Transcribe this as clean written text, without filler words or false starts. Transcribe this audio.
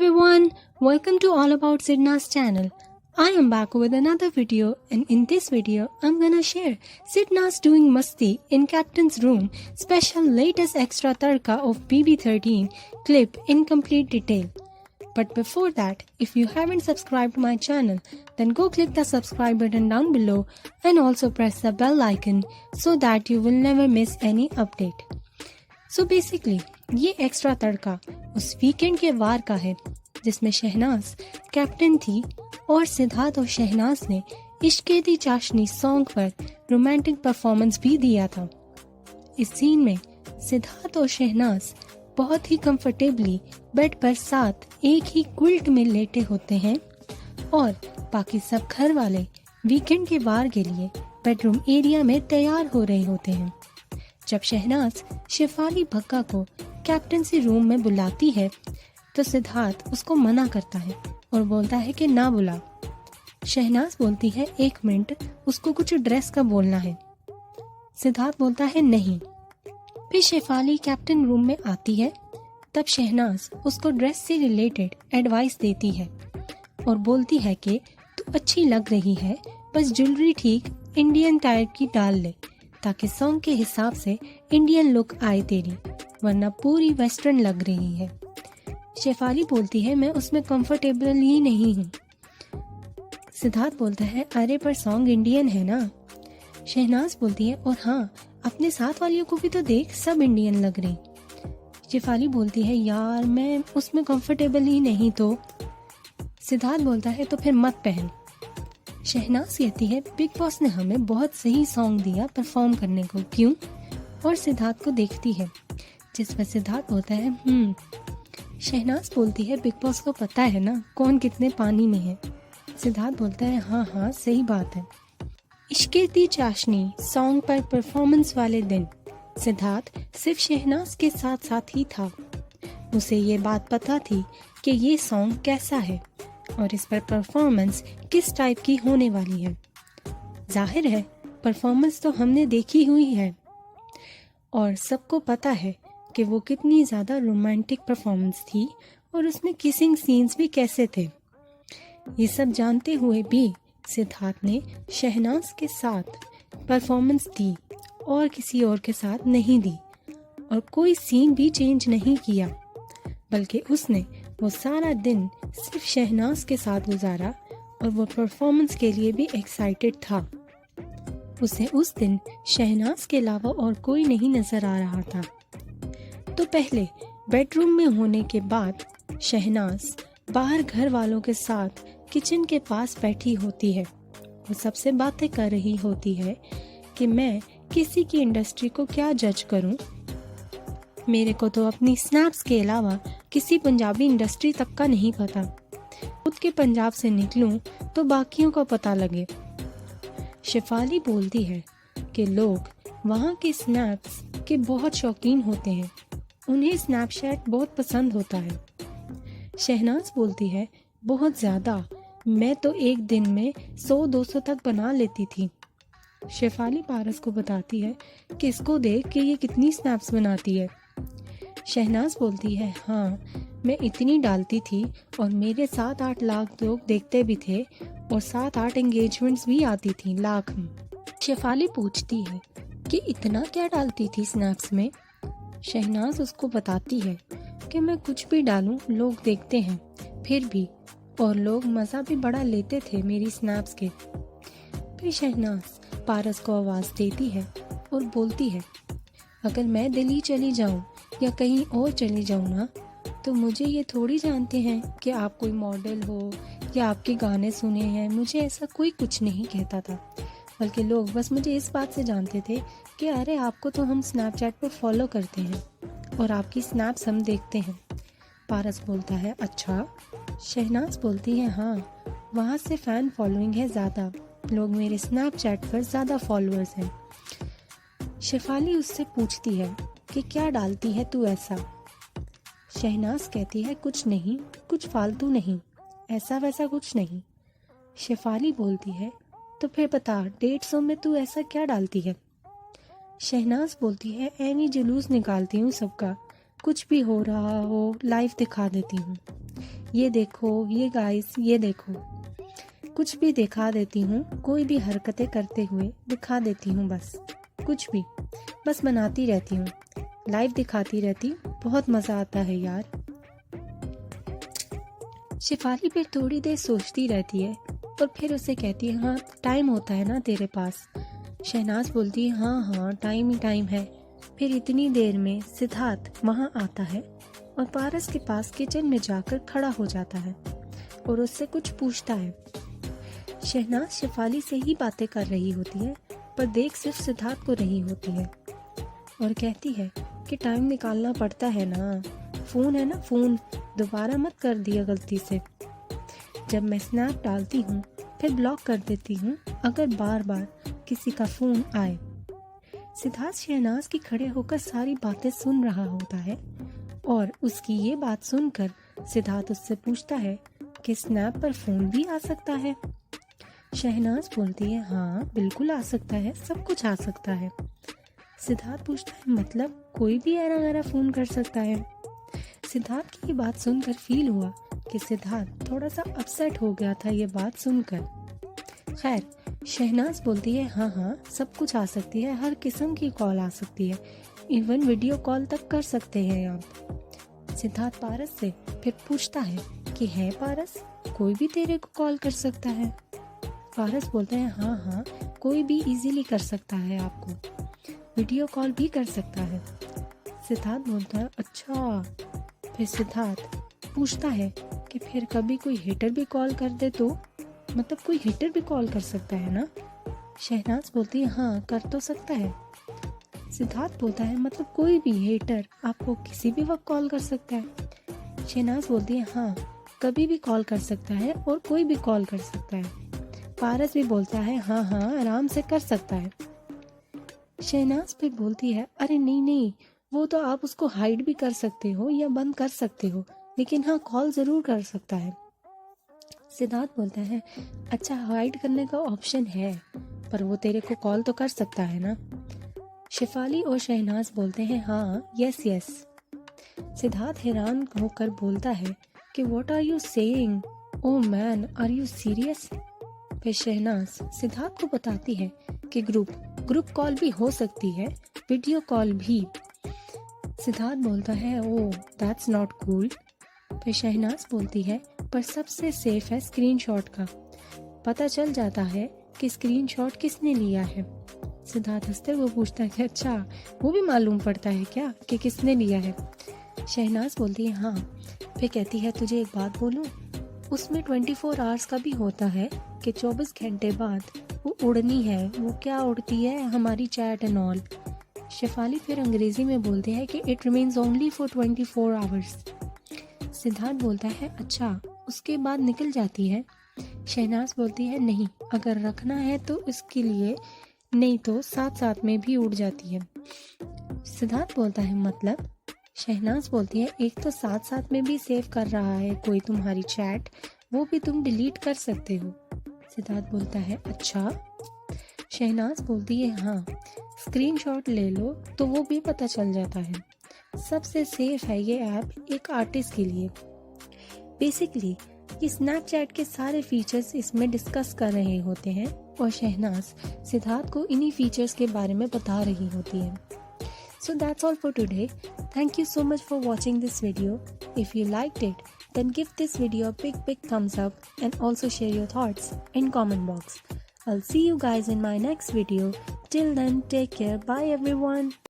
everyone, welcome to All About Sidna's channel. I am back with another video, and in this video I'm gonna share Sidna's doing Masti in Captain's Room special latest extra tarka of BB13 clip in complete detail. But before that, if you haven't subscribed to my channel, then go click the subscribe button down below and also press the bell icon so that you will never miss any update. So basically, ये extra तड़का उस weekend के वार का है जिसमें Shehnaaz captain थी और सिद्धार्थ और शहनाज ने इश्क़ दी चाशनी सॉन्ग पर रोमांटिक परफॉर्मेंस भी दिया था। इस सीन में सिद्धार्थ और शहनाज बहुत ही कंफर्टेबली बेड पर साथ एक ही क्विल्ट में लेटे होते हैं और बाकी सब घर वाले वीकेंड के वार के लिए बेडरूम एरिया में तैयार हो रहे होते हैं। जब शहनाज शेफाली भक्का को कैप्टनसी रूम में बुलाती है तो सिद्धार्थ उसको मना करता है और बोलता है कि ना बुला। शहनाज बोलती है 1 मिनट, उसको कुछ ड्रेस का बोलना है। सिद्धार्थ बोलता है नहीं। फिर शेफाली कैप्टन रूम में आती है, तब शहनाज उसको ड्रेस से रिलेटेड एडवाइस देती है और बोलती है कि तू अच्छी लग रही है, बस ज्वेलरी ठीक इंडियन टाइप की डाल ले ताकि सॉन्ग के हिसाब से इंडियन लुक आए तेरी, वरना पूरी वेस्टर्न लग रही है। शेफाली बोलती है मैं उसमें कंफर्टेबल ही नहीं हूँ। सिद्धार्थ बोलता है अरे पर सॉन्ग इंडियन है ना। शहनाज बोलती है और हाँ, अपने साथ वालियों को भी तो देख, सब इंडियन लग रही। शेफाली बोलती है यार मैं उसमें कंफर्टेबल ही नहीं तो। सिद्धार्थ बोलता है तो फिर मत पहन। शहनाज कहती है बिग बॉस ने हमें बहुत सही सॉन्ग दिया परफॉर्म करने को, क्यों? और सिद्धार्थ को देखती है, जिस पर सिद्धार्थ बोलता है शहनाज बोलती है बिग बॉस को पता है ना कौन कितने पानी में है। सिद्धार्थ बोलता है हाँ हाँ सही बात है। इश्क़ दी चाशनी सॉन्ग पर परफॉर्मेंस वाले दिन सिद्धार्थ सिर्फ शहनाज के साथ साथ ही था। उसे ये बात पता थी कि ये सॉन्ग कैसा है और इस पर परफॉर्मेंस किस टाइप की होने वाली है। जाहिर है परफॉर्मेंस तो हमने देखी हुई है और सबको पता है कि वो कितनी ज़्यादा रोमांटिक परफॉर्मेंस थी और उसमें किसिंग सीन्स भी कैसे थे। ये सब जानते हुए भी सिद्धार्थ ने शहनाज के साथ परफॉर्मेंस दी और किसी और के साथ नहीं दी और कोई सीन भी चेंज नहीं किया, बल्कि उसने वो सारा दिन सिर्फ शहनाज के साथ गुजारा और वो परफॉर्मेंस के लिए भी एक्साइटेड था। उसे उस दिन शहनाज के अलावा और कोई नहीं नजर आ रहा था। तो पहले बेडरूम में होने के बाद शहनाज बाहर घर वालों के साथ किचन के पास बैठी होती है। वो सबसे बातें कर रही होती है कि मैं किसी की इंडस्ट्री को क्या जज करूं, मेरे को तो अपनी स्नैप्स के अलावा किसी पंजाबी इंडस्ट्री तक का नहीं पता। खुद के पंजाब से निकलूं तो बाकियों को पता लगे। शेफाली बोलती है कि लोग वहाँ के स्नैप्स के बहुत शौकीन होते हैं, उन्हें स्नैपचैट बहुत पसंद होता है। शहनाज बोलती है बहुत ज़्यादा, मैं तो एक दिन में 100-200 तक बना लेती थी। शेफाली पारस को बताती है कि इसको देख कि ये कितनी स्नैप्स बनाती है। शहनाज बोलती है हाँ, मैं इतनी डालती थी और मेरे 7-8 लाख लोग देखते भी थे और 7-8 एंगेजमेंट्स भी आती थी लाख में। शेफाली पूछती है कि इतना क्या डालती थी स्नैप्स में। शहनाज उसको बताती है कि मैं कुछ भी डालूं लोग देखते हैं फिर भी, और लोग मज़ा भी बड़ा लेते थे मेरी स्नैप्स के। फिर शहनाज पारस को आवाज़ देती है और बोलती है अगर मैं दिल्ली चली जाऊं या कहीं और चली जाऊं ना, तो मुझे ये थोड़ी जानते हैं कि आप कोई मॉडल हो या आपके गाने सुने हैं। मुझे ऐसा कोई कुछ नहीं कहता था, बल्कि लोग बस मुझे इस बात से जानते थे कि अरे आपको तो हम स्नैपचैट पर फॉलो करते हैं और आपकी स्नैप्स हम देखते हैं। पारस बोलता है अच्छा। शहनाज बोलती है हाँ, वहाँ से फ़ैन फॉलोइंग है ज़्यादा, लोग मेरे स्नैपचैट पर ज़्यादा फॉलोअर्स हैं। शेफाली उससे पूछती है कि क्या डालती है तू ऐसा। शहनाज कहती है कुछ नहीं, कुछ फालतू नहीं, ऐसा वैसा कुछ नहीं। शेफाली बोलती है तो फिर बता 150 में तू ऐसा क्या डालती है। शहनाज बोलती है ऐनी जुलूस निकालती हूँ सबका, कुछ भी हो रहा हो लाइव दिखा देती हूँ। ये देखो, ये गाइस, ये देखो। कुछ भी दिखा देती हूँ, कोई भी हरकतें करते हुए दिखा देती हूँ, कुछ भी बस बनाती रहती हूँ, लाइव दिखाती रहती हूँ। बहुत मज़ा आता है यार। शिफाली फिर थोड़ी देर सोचती रहती है और फिर उसे कहती है, हाँ टाइम होता है ना तेरे पास। शहनाज बोलती है, हाँ हाँ टाइम ही टाइम है। फिर इतनी देर में सिद्धार्थ वहाँ आता है और पारस के पास किचन में जाकर खड़ा हो जाता है और उससे कुछ पूछता है। शहनाज शिफाली से ही बातें कर रही होती है, पर देख सिर्फ सिद्धार्थ को रही होती है और कहती है कि टाइम निकालना पड़ता है ना, फ़ोन है ना फ़ोन, दोबारा मत कर दिया गलती से। जब मैं स्नैप डालती हूँ फिर ब्लॉक कर देती हूँ अगर बार बार किसी का फ़ोन आए। सिद्धार्थ शहनाज की खड़े होकर सारी बातें सुन रहा होता है और उसकी ये बात सुनकर सिद्धार्थ उससे पूछता है कि स्नैप पर फ़ोन भी आ सकता है। शहनाज बोलती है, हाँ बिल्कुल आ सकता है, सब कुछ आ सकता है। सिद्धार्थ पूछता है, मतलब कोई भी ऐरा गैरा फ़ोन कर सकता है? सिद्धार्थ की ये बात सुनकर फील हुआ कि सिद्धार्थ थोड़ा सा अपसेट हो गया था ये बात सुनकर। खैर, शहनाज बोलती है, हाँ हाँ सब कुछ आ सकती है, हर किस्म की कॉल आ सकती है, इवन वीडियो कॉल तक कर सकते हैं आप। सिद्धार्थ पारस से फिर पूछता है कि है पारस, कोई भी तेरे को कॉल कर सकता है? पारस बोलते हैं, हाँ हाँ कोई भी इजीली कर सकता है, आपको वीडियो कॉल भी कर सकता है। सिद्धार्थ बोलता है, अच्छा। फिर सिद्धार्थ पूछता है कि फिर कभी कोई हेटर भी कॉल कर दे तो, मतलब कोई हेटर भी कॉल कर सकता है ना? शहनाज बोलती है, हाँ कर तो सकता है। सिद्धार्थ बोलता है, मतलब कोई भी हेटर आपको किसी भी वक्त कॉल कर सकता है? शहनाज बोलती है, हाँ कभी भी कॉल कर सकता है और कोई भी कॉल कर सकता है। पारस भी बोलता है, हाँ हाँ आराम से कर सकता है। शहनाज फिर बोलती है, अरे नहीं नहीं, वो तो आप उसको हाइड भी कर सकते हो या बंद कर सकते हो, लेकिन हाँ कॉल ज़रूर कर सकता है। सिद्धार्थ बोलता है, अच्छा हाइड करने का ऑप्शन है, पर वो तेरे को कॉल तो कर सकता है ना? शिफाली और शहनाज बोलते हैं, हाँ यस यस। सिद्धार्थ हैरान होकर बोलता है कि what are you saying, oh man are you serious? फिर शहनाज सिद्धार्थ को बताती है कि ग्रुप कॉल भी हो सकती है, वीडियो कॉल भी। सिद्धार्थ बोलता है, ओह दैट्स नॉट कूल। फिर शहनाज बोलती है, पर सबसे सेफ है स्क्रीनशॉट का, पता चल जाता है कि स्क्रीनशॉट किसने लिया है। सिद्धार्थ हंसते हुए पूछता है कि अच्छा वो भी मालूम पड़ता है क्या कि किसने लिया है? शहनाज बोलती है, हाँ। फिर कहती है, तुझे एक बात बोलूं, उसमें 24 आवर्स का भी होता है कि 24 घंटे बाद वो उड़नी है। वो क्या उड़ती है? हमारी चैट एंड ऑल। शेफाली फिर अंग्रेजी में बोलते हैं कि it remains only for 24 hours. Siddharth बोलता है, अच्छा उसके बाद निकल जाती है? शहनाज बोलती है, नहीं, अगर रखना है तो इसके लिए, नहीं तो साथ साथ में भी उड़ जाती है। सिद्धार्थ बोलता है, मतलब? शहनाज बोलती है, एक तो साथ साथ में भी सेव कर रहा है कोई तुम्हारी चैट, वो भी तुम डिलीट कर सकते हो। सिद्धार्थ बोलता है, अच्छा। शहनाज बोलती है, हाँ स्क्रीनशॉट ले लो तो वो भी पता चल जाता है। सबसे सेफ है ये ऐप एक आर्टिस्ट के लिए। बेसिकली ये स्नैपचैट के सारे फीचर्स इसमें डिस्कस कर रहे होते हैं और शहनाज सिद्धार्थ को इन्हीं फीचर्स के बारे में बता रही होती है। So that's all for today. Thank you so much for watching this video. If you liked it, then give this video a big thumbs up and also share your thoughts in comment box. I'll see you guys in my next video. Till then, take care. Bye everyone.